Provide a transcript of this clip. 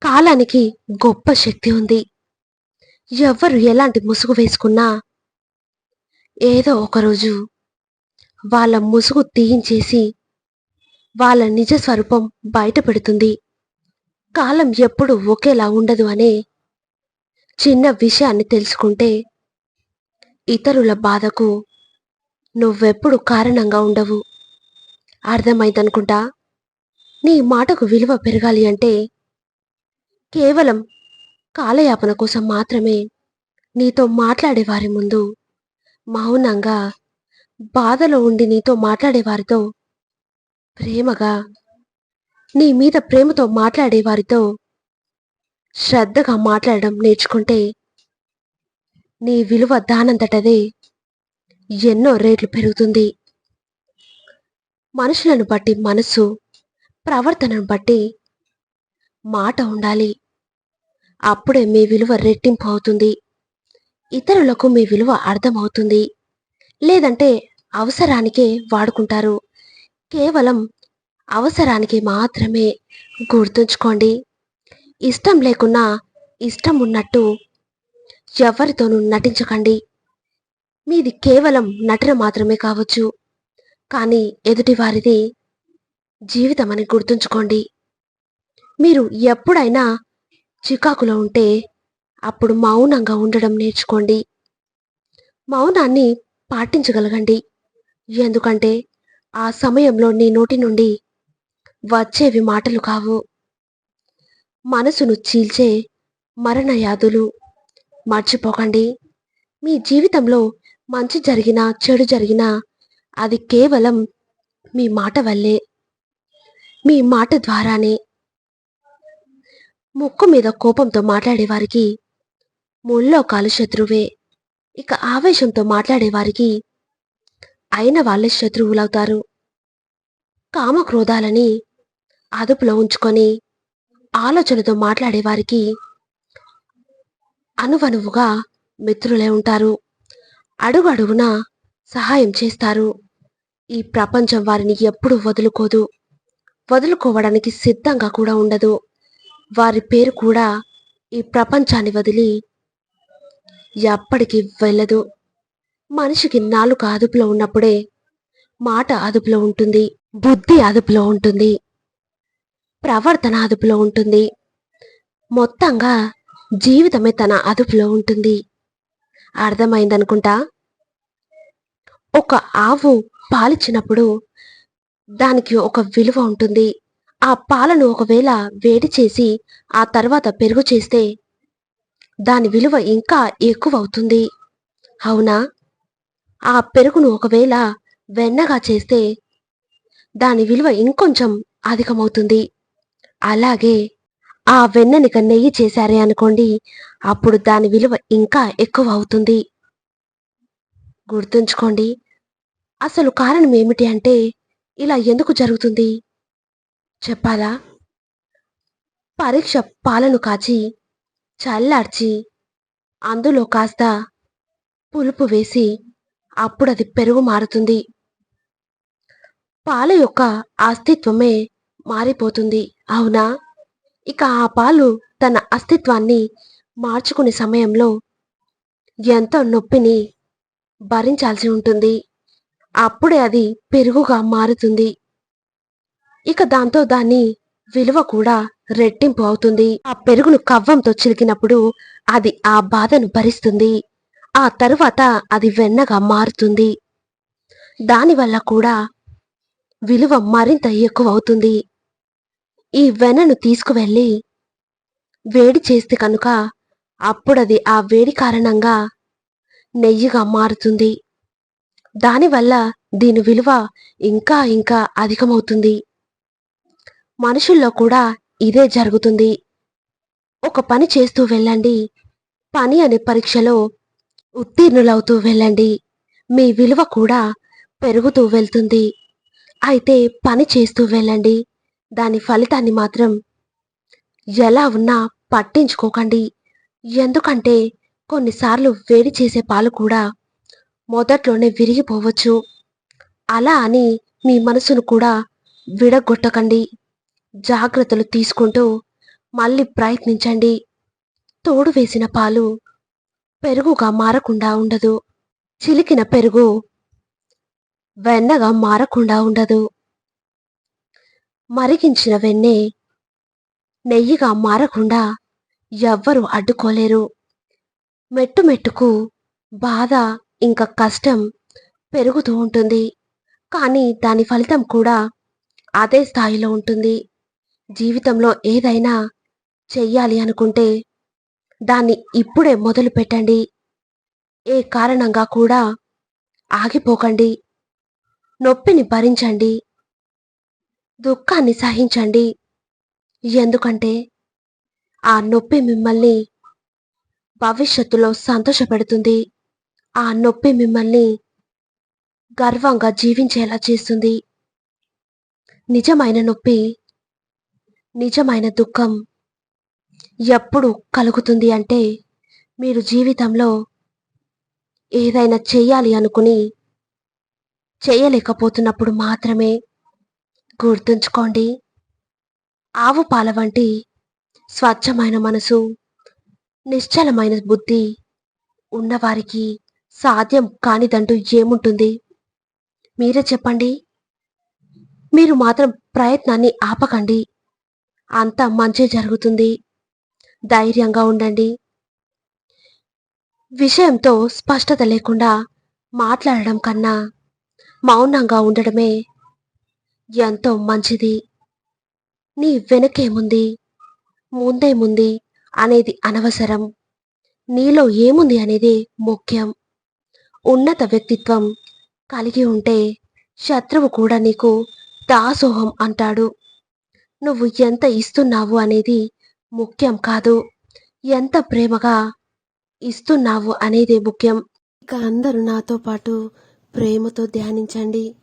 కాలానికి గొప్ప శక్తి ఉంది. ఎవ్వరు ఎలాంటి ముసుగు వేసుకున్నా ఏదో ఒకరోజు వాళ్ళ ముసుగు తీయించేసి వాళ్ళ నిజ స్వరూపం బయట పెడుతుంది. కాలం ఎప్పుడు ఒకేలా ఉండదు అనే చిన్న విషయాన్ని తెలుసుకుంటే ఇతరుల బాధకు నువ్వెప్పుడు కారణంగా ఉండవు. అర్థమైందనుకుంటా. నీ మాటకు విలువ పెరగాలి అంటే కేవలం కాలయాపన కోసం మాత్రమే నీతో మాట్లాడేవారి ముందు మౌనంగా, బాధలో ఉండి నీతో మాట్లాడేవారితో ప్రేమగా, నీ మీద ప్రేమతో మాట్లాడేవారితో శ్రద్ధగా మాట్లాడడం నేర్చుకుంటే నీ విలువ దానంతటదే ఎన్నో రేట్లు పెరుగుతుంది. మనుషులను బట్టి మనసు, ప్రవర్తనను బట్టి మాట ఉండాలి. అప్పుడే మీ విలువ రెట్టింపు అవుతుంది. ఇతరులకు మీ విలువ అర్థమవుతుంది. లేదంటే అవసరానికే వాడుకుంటారు. కేవలం అవసరానికి మాత్రమే. గుర్తుంచుకోండి. ఇష్టం లేకున్నా ఇష్టం ఉన్నట్టు ఎవరితోనూ నటించకండి. మీది కేవలం నటన మాత్రమే కావచ్చు, కానీ ఎదుటివారిది జీవితం అని గుర్తుంచుకోండి. మీరు ఎప్పుడైనా చికాకులో ఉంటే అప్పుడు మౌనంగా ఉండడం నేర్చుకోండి. మౌనాన్ని పాటించగలగండి. ఎందుకంటే ఆ సమయంలో నీ నోటి నుండి వచ్చేవి మాటలు కావు, మనసును చీల్చే మరణ యాదులు. మర్చిపోకండి. మీ జీవితంలో మంచి జరిగినా చెడు జరిగినా అది కేవలం మీ మాట వల్లే. మీ మాట ద్వారానే. ముక్కు మీద కోపంతో మాట్లాడేవారికి ముల్లోకాలు శత్రువే. ఇక ఆవేశంతో మాట్లాడేవారికి అయిన వాళ్ళే శత్రువులవుతారు. కామక్రోధాలని అదుపులో ఉంచుకొని ఆలోచనతో మాట్లాడేవారికి అనువనువుగా మిత్రులే ఉంటారు. అడుగు అడుగునా సహాయం చేస్తారు. ఈ ప్రపంచం వారిని ఎప్పుడూ వదులుకోదు. వదులుకోవడానికి సిద్ధంగా కూడా ఉండదు. వారి పేరు కూడా ఈ ప్రపంచాన్ని వదిలి ఎప్పటికీ వెళ్ళదు. మనిషికి నాలుక అదుపులో ఉన్నప్పుడే మాట అదుపులో ఉంటుంది, బుద్ధి అదుపులో ఉంటుంది, ప్రవర్తన అదుపులో ఉంటుంది. మొత్తంగా జీవితమే తన అదుపులో ఉంటుంది. అర్థమైందనుకుంటా. ఒక ఆవు పాలిచ్చినప్పుడు దానికి ఒక విలువ ఉంటుంది. ఆ పాలను ఒకవేళ వేడి చేసి ఆ తర్వాత పెరుగు చేస్తే దాని విలువ ఇంకా ఎక్కువ అవుతుంది. అవునా? ఆ పెరుగును ఒకవేళ వెన్నగా చేస్తే దాని విలువ ఇంకొంచెం అధికమవుతుంది. అలాగే ఆ వెన్ననిక నెయ్యి చేశారే అనుకోండి, అప్పుడు దాని విలువ ఇంకా ఎక్కువ అవుతుంది. గుర్తుంచుకోండి. అసలు కారణం ఏమిటి అంటే ఇలా ఎందుకు జరుగుతుంది చెప్పాలా? పరీక్ష పాలను కాచి చల్లార్చి అందులో కాస్త పులుపు వేసి అప్పుడది పెరుగు మారుతుంది. పాల యొక్క అస్తిత్వమే మారిపోతుంది. అవునా? ఇక ఆ పాలు తన అస్తిత్వాన్ని మార్చుకునే సమయంలో ఎంతో నొప్పిని భరించాల్సి ఉంటుంది. అప్పుడే అది పెరుగుగా మారుతుంది. ఇక దాంతో దాని విలువ కూడా రెట్టింపు అవుతుంది. ఆ పెరుగును కవ్వంతో చిలికినప్పుడు అది ఆ బాధను భరిస్తుంది. ఆ తరువాత అది వెన్నగా మారుతుంది. దానివల్ల కూడా విలువ మరింత ఎక్కువ అవుతుంది. ఈ వెన్నను తీసుకువెళ్ళి వేడి చేస్తే కనుక అప్పుడది ఆ వేడి కారణంగా నెయ్యిగా మారుతుంది. దానివల్ల దీని విలువ ఇంకా ఇంకా అధికమవుతుంది. మనుషుల్లో కూడా ఇదే జరుగుతుంది. ఒక పని చేస్తూ వెళ్ళండి. పని అనే పరీక్షలో ఉత్తీర్ణులవుతూ వెళ్ళండి. మీ విలువ కూడా పెరుగుతూ వెళ్తుంది. అయితే పని చేస్తూ వెళ్ళండి. దాని ఫలితాన్ని మాత్రం ఎలా ఉన్నా పట్టించుకోకండి. ఎందుకంటే కొన్నిసార్లు వేడి చేసే పాలు కూడా మొదట్లోనే విరిగిపోవచ్చు. అలా అని మీ మనసును కూడా విడగొట్టకండి. జాగ్రత్తలు తీసుకుంటూ మళ్ళీ ప్రయత్నించండి. తోడు వేసిన పాలు పెరుగుగా మారకుండా ఉండదు. చిలికిన పెరుగు వెన్నగా మారకుండా ఉండదు. మరిగించిన వెన్నె నెయ్యిగా మారకుండా ఎవ్వరూ అడ్డుకోలేరు. మెట్టు మెట్టుకు బాధ ఇంకా కష్టం పెరుగుతూ ఉంటుంది. కానీ దాని ఫలితం కూడా అదే స్థాయిలో ఉంటుంది. జీవితంలో ఏదైనా చెయ్యాలి అనుకుంటే దాన్ని ఇప్పుడే మొదలు పెట్టండి. ఏ కారణంగా కూడా ఆగిపోకండి. నొప్పిని భరించండి. దుఃఖాన్ని సహించండి. ఎందుకంటే ఆ నొప్పి మిమ్మల్ని భవిష్యత్తులో సంతోషపెడుతుంది. ఆ నొప్పి మిమ్మల్ని గర్వంగా జీవించేలా చేస్తుంది. నిజమైన నొప్పి, నిజమైన దుఃఖం ఎప్పుడు కలుగుతుంది అంటే మీరు జీవితంలో ఏదైనా చెయ్యాలి అనుకుని చేయలేకపోతున్నప్పుడు మాత్రమే. గుర్తుంచుకోండి. ఆవు పాల వంటి స్వచ్ఛమైన మనసు, నిశ్చలమైన బుద్ధి ఉన్నవారికి సాధ్యం కానిదంటూ ఏముంటుంది? మీరే చెప్పండి. మీరు మాత్రం ప్రయత్నాన్ని ఆపకండి. అంతా మంచే జరుగుతుంది. ధైర్యంగా ఉండండి. విషయంతో స్పష్టత లేకుండా మాట్లాడడం కన్నా మౌనంగా ఉండడమే ఎంతో మంచిది. నీ వెనకేముంది, ముందేముంది అనేది అనవసరం. నీలో ఏముంది అనేది ముఖ్యం. ఉన్నత వ్యక్తిత్వం కలిగి ఉంటే శత్రువు కూడా నీకు దాసోహం అంటాడు. నువ్వు ఎంత ఇస్తున్నావు అనేది ముఖ్యం కాదు, ఎంత ప్రేమగా ఇస్తున్నావు అనేదే ముఖ్యం. ఇక అందరూ నాతో పాటు ప్రేమతో ధ్యానించండి.